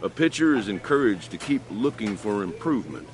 A pitcher is encouraged to keep looking for improvement.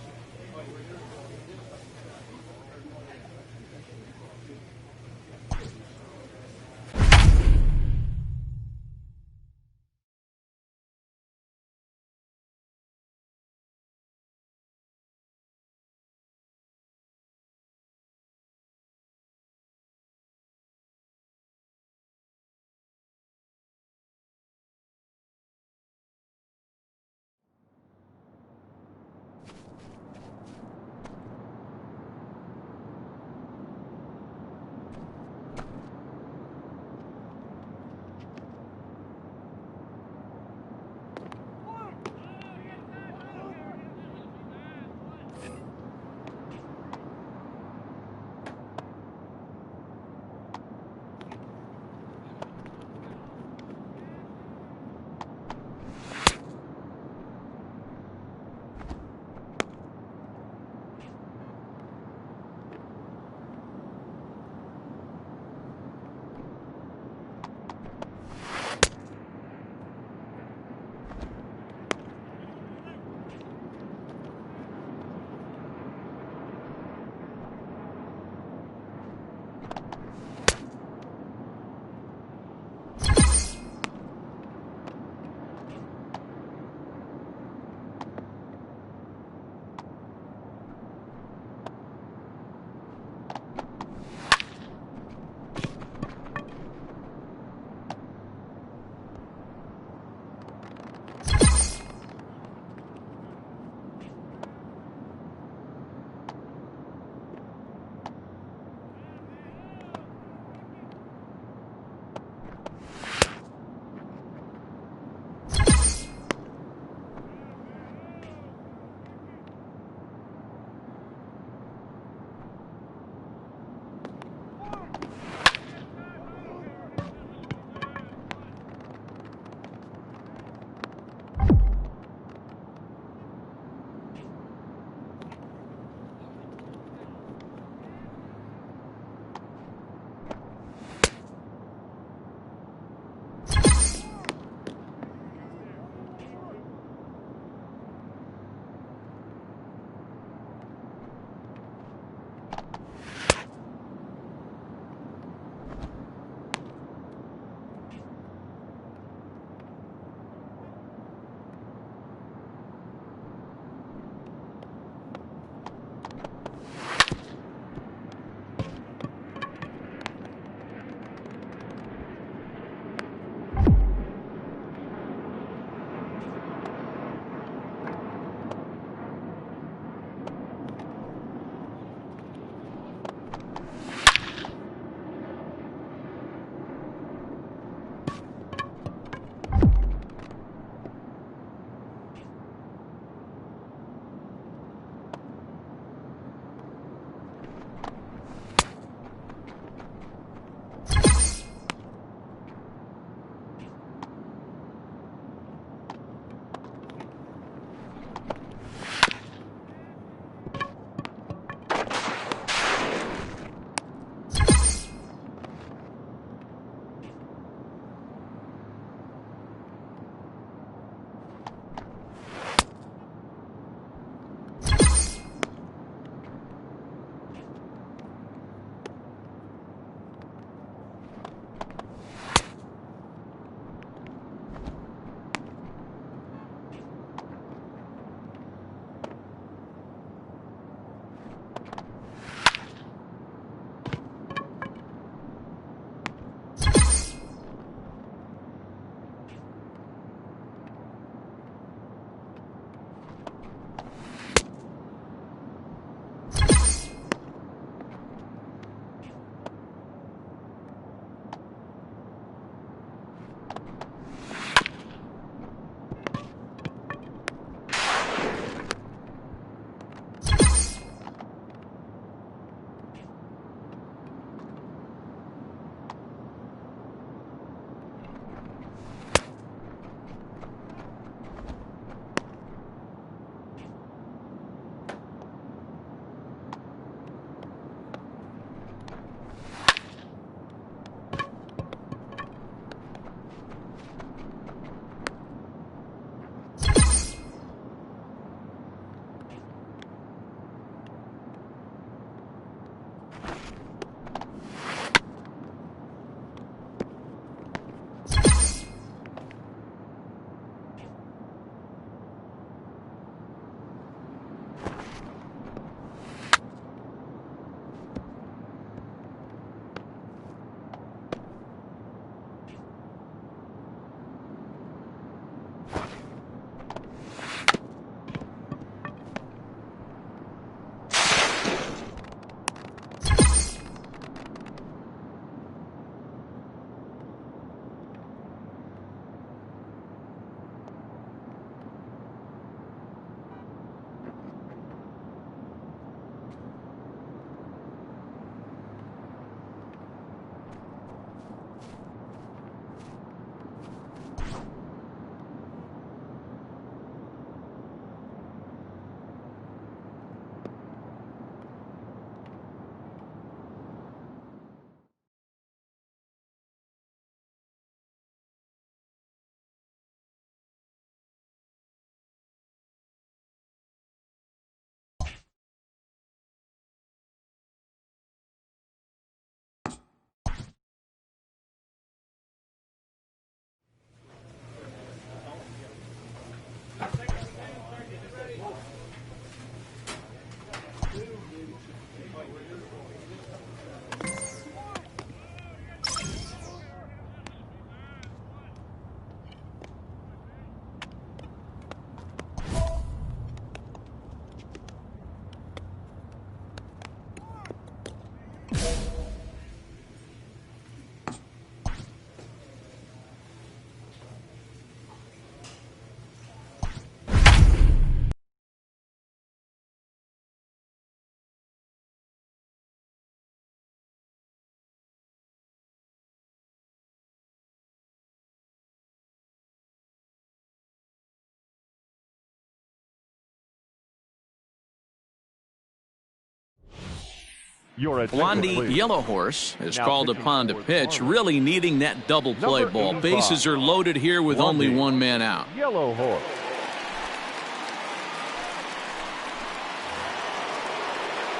Blondie Yellow Horse is called upon to pitch, really needing that double play ball. Bases are loaded here with only one man out. Yellow Horse.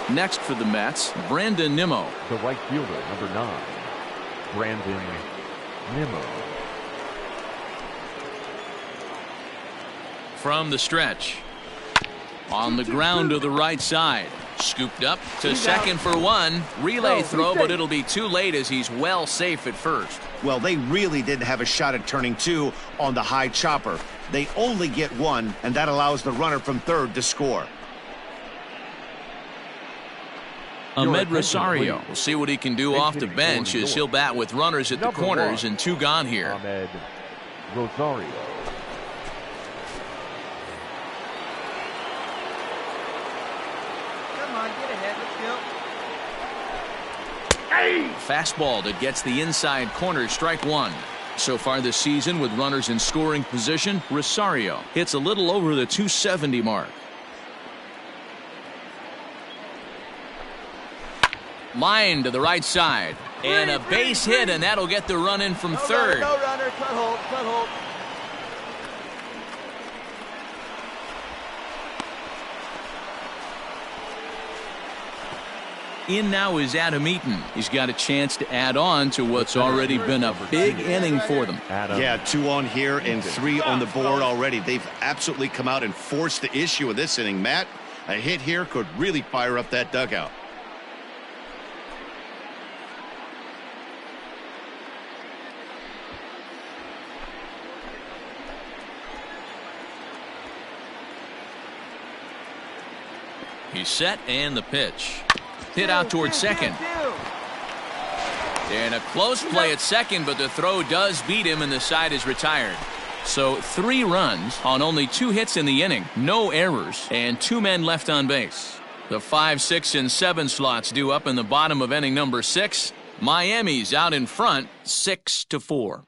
Next for the Mets, Brandon Nimmo. The right fielder, number 9, Brandon Nimmo. From the stretch. On the ground to the right side. Scooped up to second for one. Relay throw, but it'll be too late as he's well safe at first. Well, they really didn't have a shot at turning 2 on the high chopper. They only get 1, and that allows the runner from third to score. Ahmed Rosario will see what he can do off the bench as he'll bat with runners at the corners and 2 gone here. Ahmed Rosario. Come on, get ahead. Let's go. Fastball that gets the inside corner, strike 1. So far this season with runners in scoring position, Rosario hits a little over the 270 mark. Line to the right side. And a base hit, and that'll get the run in from third. No runner. Cut hold. Cut hold. In now is Adam Eaton. He's got a chance to add on to what's already been a big inning for them. Yeah, 2 on here and 3 on the board already. They've absolutely come out and forced the issue of this inning. Matt, a hit here could really fire up that dugout. He's set, and the pitch. Hit out towards second. And a close play at second, but the throw does beat him, and the side is retired. So 3 runs on only 2 hits in the inning, no errors, and 2 men left on base. The 5, 6, and 7 slots due up in the bottom of inning number 6. Miami's out in front, 6-4.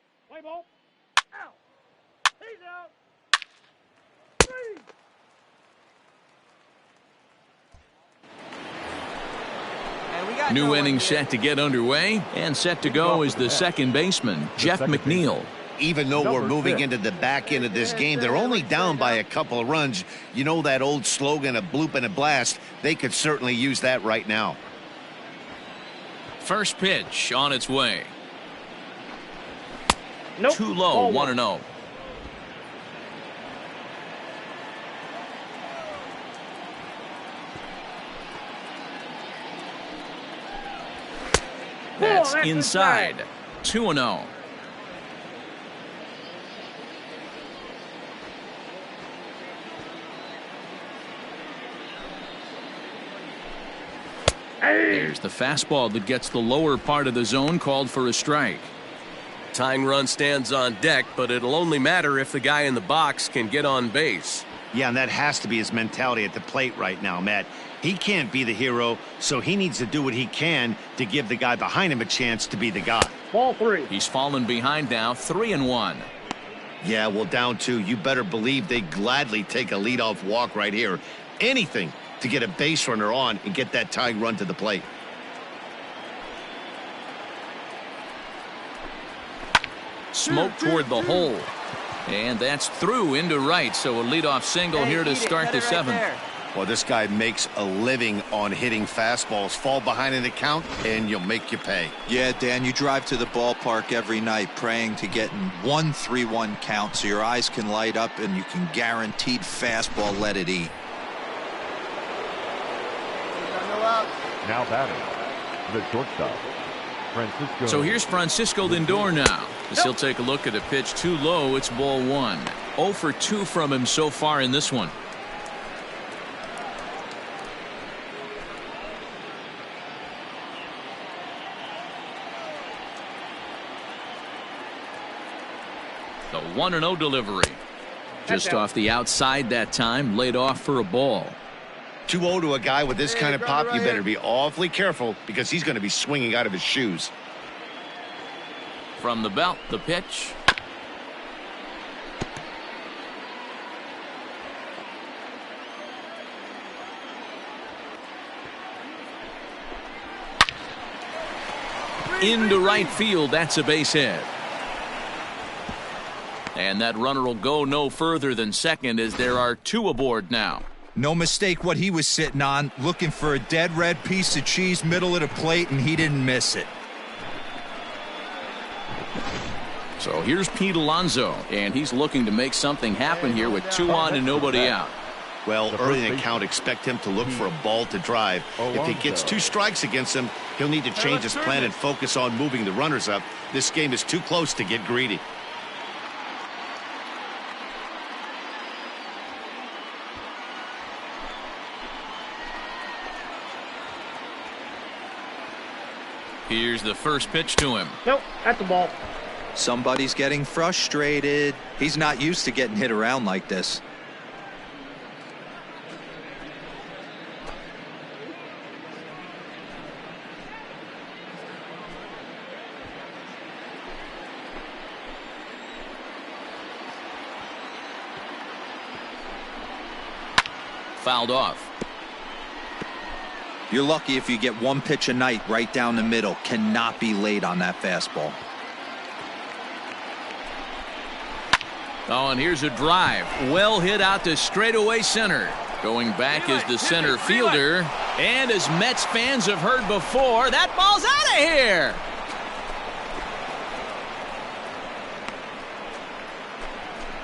New inning set to get underway, and set to go is the second baseman, Jeff McNeil. Even though we're moving into the back end of this game, they're only down by a couple of runs. You know that old slogan of bloop and a blast? They could certainly use that right now. First pitch on its way. Nope. Too low, 1-0. That's inside. 2-0. There's the fastball that gets the lower part of the zone, called for a strike. Tying run stands on deck, but it'll only matter if the guy in the box can get on base. Yeah, and that has to be his mentality at the plate right now, Matt. He can't be the hero, so he needs to do what he can to give the guy behind him a chance to be the guy. Ball 3. He's fallen behind now, 3-1. Yeah, well, down 2. You better believe they gladly take a leadoff walk right here. Anything to get a base runner on and get that tying run to the plate. Smoke toward the hole. And that's through into right, so a leadoff single here to start the 7th. Well, this guy makes a living on hitting fastballs. Fall behind in the count, and you'll make you pay. Yeah, Dan, you drive to the ballpark every night praying to get in 1-3-1 count so your eyes can light up and you can guaranteed fastball let it eat. Now batting, the shortstop, Francisco. So here's Francisco Lindor now, as he'll take a look at a pitch too low. It's ball 1. 0 for 2 from him so far in this one. The 1-0 delivery. Just off the outside that time, laid off for a ball. 2-0 to a guy with this kind of pop, you better be awfully careful because he's going to be swinging out of his shoes. From the belt, the pitch. into right field. That's a base hit. And that runner will go no further than second as there are 2 aboard now. No mistake what he was sitting on, looking for a dead red piece of cheese middle of the plate, and he didn't miss it. So here's Pete Alonso, and he's looking to make something happen here with 2 on and nobody out. Well, early in the count, expect him to look for a ball to drive. If he gets 2 strikes against him, he'll need to change his plan and focus on moving the runners up. This game is too close to get greedy. Here's the first pitch to him. Nope, that's the ball. Somebody's getting frustrated. He's not used to getting hit around like this. Fouled off. You're lucky if you get 1 pitch a night right down the middle. Cannot be late on that fastball. Oh, and here's a drive. Well hit out to straightaway center. Going back is the center fielder. And as Mets fans have heard before, that ball's out of here.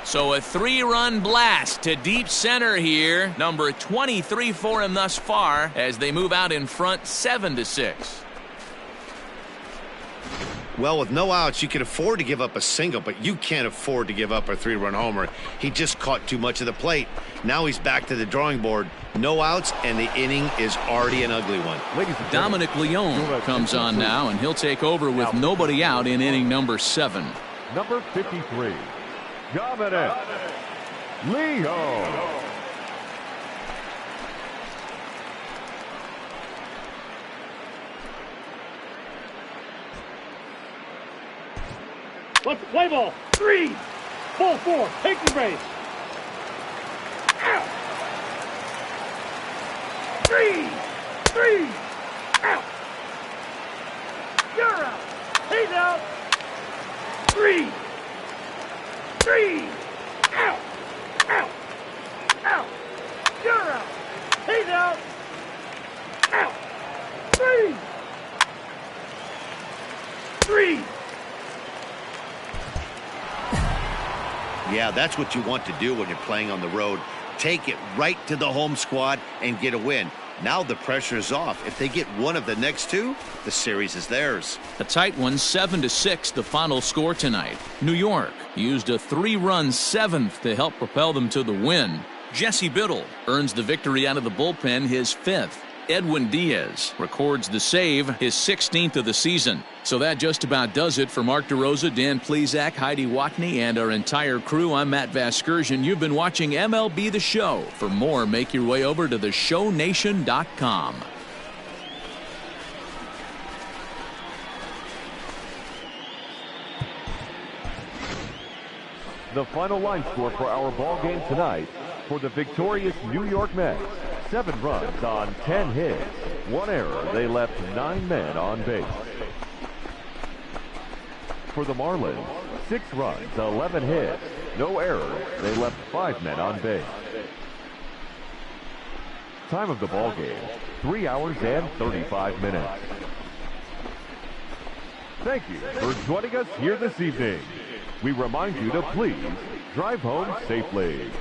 So a 3-run blast to deep center here. Number 23 for him thus far as they move out in front 7-6. Well, with no outs, you can afford to give up a single, but you can't afford to give up a 3-run homer. He just caught too much of the plate. Now he's back to the drawing board. No outs, and the inning is already an ugly one. Dominic Leone comes on now, and he'll take over with nobody out in inning number 7. Number 53, Dominic Leone. Let's play ball. 3. Ball 4. Take the base. Out. 3. Out. You're out. He's out. 3. Out. Out. You're out. He's out. Out. 3. Yeah, that's what you want to do when you're playing on the road. Take it right to the home squad and get a win. Now the pressure is off. If they get one of the next 2, the series is theirs. A tight one, 7-6, the final score tonight. New York used a 3-run 7th to help propel them to the win. Jesse Biddle earns the victory out of the bullpen, his 5th. Edwin Diaz records the save, his 16th of the season. So that just about does it for Mark DeRosa, Dan Plesac, Heidi Watney, and our entire crew. I'm Matt Vasgersian. You've been watching MLB The Show. For more, make your way over to theshownation.com. The final line score for our ball game tonight for the victorious New York Mets. 7 runs on 10 hits. 1 error. They left 9 men on base. For the Marlins, 6 runs, 11 hits. No errors. They left 5 men on base. Time of the ball game, 3 hours and 35 minutes. Thank you for joining us here this evening. We remind you to please drive home safely.